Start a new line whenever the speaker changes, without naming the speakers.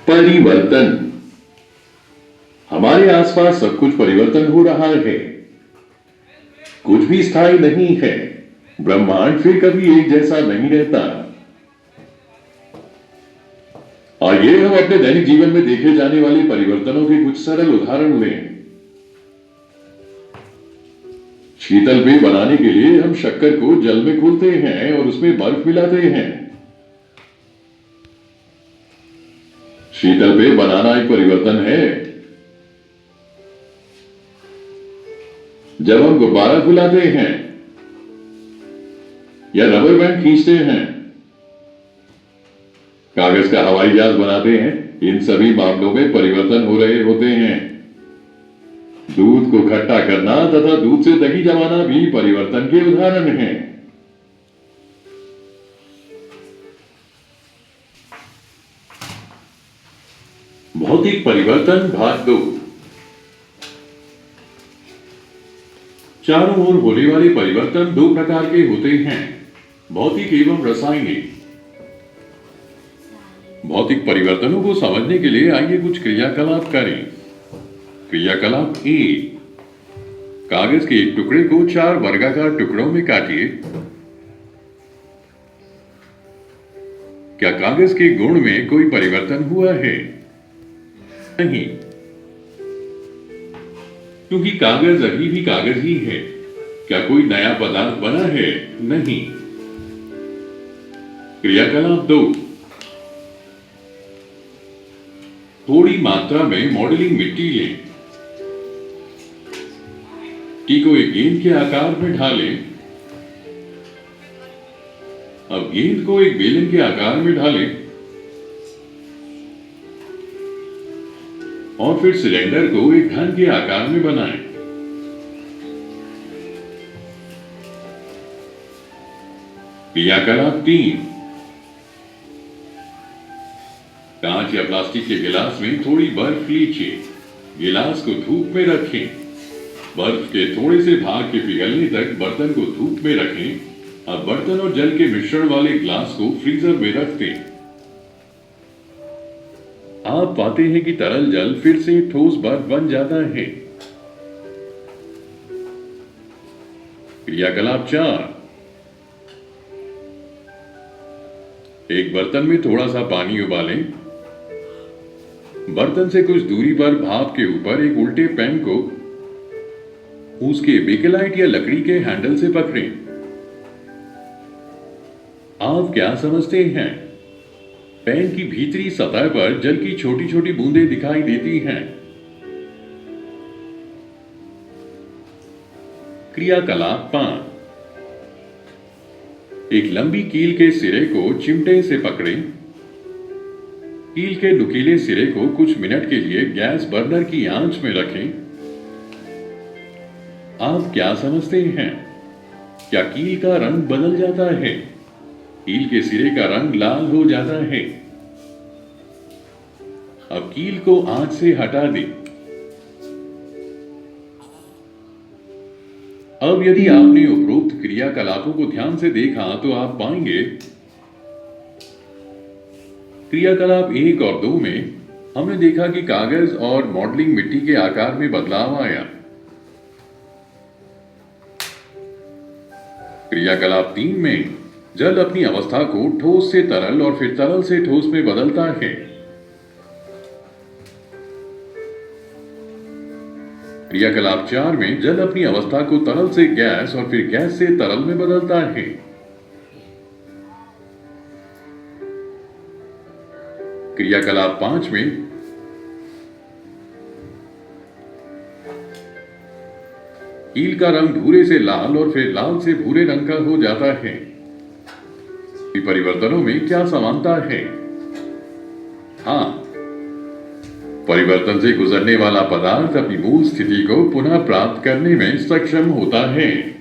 परिवर्तन। हमारे आसपास सब कुछ परिवर्तन हो रहा है। कुछ भी स्थायी नहीं है। ब्रह्मांड फिर कभी एक जैसा नहीं रहता। आइए हम अपने दैनिक जीवन में देखे जाने वाले परिवर्तनों के कुछ सरल उदाहरण लें। शीतल पेय बनाने के लिए हम शक्कर को जल में घोलते हैं और उसमें बर्फ मिलाते हैं। शीतल पेय बनाना एक परिवर्तन है। जब हम गुब्बारा फुलाते हैं या रबर बैंड खींचते हैं, कागज का हवाई जहाज बनाते हैं, इन सभी मामलों में परिवर्तन हो रहे होते हैं। दूध को खट्टा करना तथा दूध से दही जमाना भी परिवर्तन के उदाहरण हैं। भौतिक परिवर्तन भाग 2। चारों ओर होने वाले परिवर्तन दो प्रकार के होते हैं, भौतिक एवं रासायनिक। भौतिक परिवर्तनों को समझने के लिए आइए कुछ क्रियाकलाप करें। क्रियाकलाप ए, कागज के एक टुकड़े को 4 वर्गाकार टुकड़ों में काटिए। क्या कागज के गुण में कोई परिवर्तन हुआ है? नहीं, क्योंकि कागज अभी भी कागज ही है। क्या कोई नया पदार्थ बना है? नहीं। क्रियाकलाप 2, थोड़ी मात्रा में मॉडलिंग मिट्टी लें। मिट्टी को एक गेंद के आकार में ढालें। अब गेंद को एक बेलन के आकार में ढालें और फिर सिलेंडर को एक घन के आकार में बनाएं। क्रियाकलाप 3, कांच या प्लास्टिक के गिलास में थोड़ी बर्फ लीजिए। गिलास को धूप में रखें। बर्फ के थोड़े से भाग के पिघलने तक बर्तन को धूप में रखें। अब बर्तन और जल के मिश्रण वाले ग्लास को फ्रीजर में रख दें। आप पाते हैं कि तरल जल फिर से ठोस बर्फ बन जाता है। क्रियाकलाप 4, एक बर्तन में थोड़ा सा पानी उबालें। बर्तन से कुछ दूरी पर भाप के ऊपर एक उल्टे पेन को उसके बेकेलाइट या लकड़ी के हैंडल से पकड़ें। आप क्या समझते हैं? पेन की भीतरी सतह पर जल की छोटी छोटी बूंदें दिखाई देती हैं। क्रियाकलाप 5, एक लंबी कील के सिरे को चिमटे से पकड़ें। कील के नुकीले सिरे को कुछ मिनट के लिए गैस बर्नर की आंच में रखें। आप क्या समझते हैं? क्या कील का रंग बदल जाता है? कील के सिरे का रंग लाल हो जाता है। अब कील को आंच से हटा दें। अब यदि आपने उपरोक्त क्रियाकलापों को ध्यान से देखा तो आप पाएंगे क्रियाकलाप 1 और 2 में हमने देखा कि कागज और मॉडलिंग मिट्टी के आकार में बदलाव आया। क्रियाकलाप 3 में जल अपनी अवस्था को ठोस से तरल और फिर तरल से ठोस में बदलता है। क्रियाकलाप 4 में जल अपनी अवस्था को तरल से गैस और फिर गैस से तरल में बदलता है। क्रियाकलाप 5 में कील का रंग भूरे से लाल और फिर लाल से भूरे रंग का हो जाता है। परिवर्तनों में क्या समानता है? हाँ, परिवर्तन से गुजरने वाला पदार्थ अपनी मूल स्थिति को पुनः प्राप्त करने में सक्षम होता है।